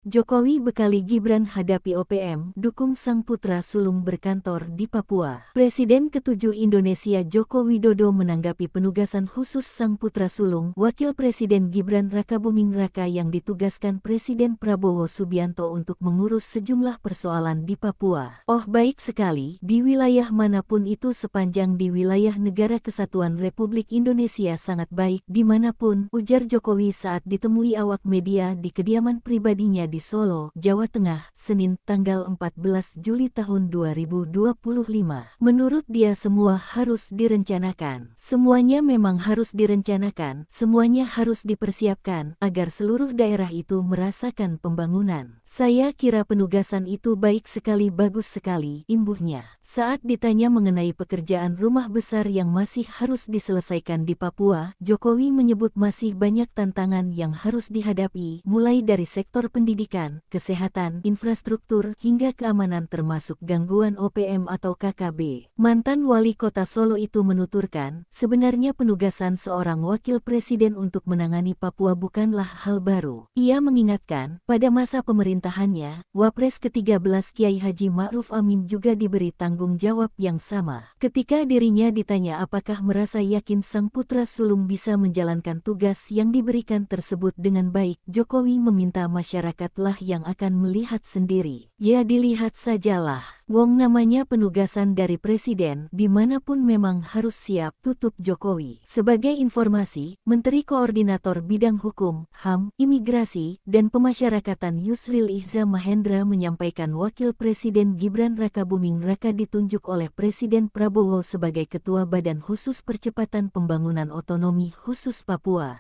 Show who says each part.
Speaker 1: Jokowi bekali Gibran hadapi OPM, dukung sang putra sulung berkantor di Papua. Presiden ke-7 Indonesia Joko Widodo menanggapi penugasan khusus sang putra sulung, Wakil Presiden Gibran Rakabuming Raka yang ditugaskan Presiden Prabowo Subianto untuk mengurus sejumlah persoalan di Papua. Oh baik sekali, di wilayah manapun itu sepanjang di wilayah Negara Kesatuan Republik Indonesia sangat baik dimanapun, ujar Jokowi saat ditemui awak media di kediaman pribadinya di Solo, Jawa Tengah, Senin, tanggal 14 Juli tahun 2025. Menurut dia semua harus direncanakan. Semuanya memang harus direncanakan, semuanya harus dipersiapkan, agar seluruh daerah itu merasakan pembangunan. Saya kira penugasan itu baik sekali, bagus sekali, imbuhnya. Saat ditanya mengenai pekerjaan rumah besar yang masih harus diselesaikan di Papua, Jokowi menyebut masih banyak tantangan yang harus dihadapi, mulai dari sektor pendidikan, kesehatan, infrastruktur, hingga keamanan termasuk gangguan OPM atau KKB. Mantan wali kota Solo itu menuturkan, sebenarnya penugasan seorang wakil presiden untuk menangani Papua bukanlah hal baru. Ia mengingatkan, pada masa pemerintahannya, Wapres ke-13 Kiai Haji Ma'ruf Amin juga diberi tanggung jawab yang sama. Ketika dirinya ditanya apakah merasa yakin sang putra sulung bisa menjalankan tugas yang diberikan tersebut dengan baik, Jokowi meminta masyarakatlah yang akan melihat sendiri. Ya dilihat sajalah. Wong namanya penugasan dari presiden, dimanapun memang harus siap, tutup Jokowi. Sebagai informasi, Menteri Koordinator Bidang Hukum, HAM, Imigrasi, dan Pemasyarakatan Yusril Iza Mahendra menyampaikan Wakil Presiden Gibran Rakabuming Raka ditunjuk oleh Presiden Prabowo sebagai Ketua Badan Khusus Percepatan Pembangunan Otonomi Khusus Papua.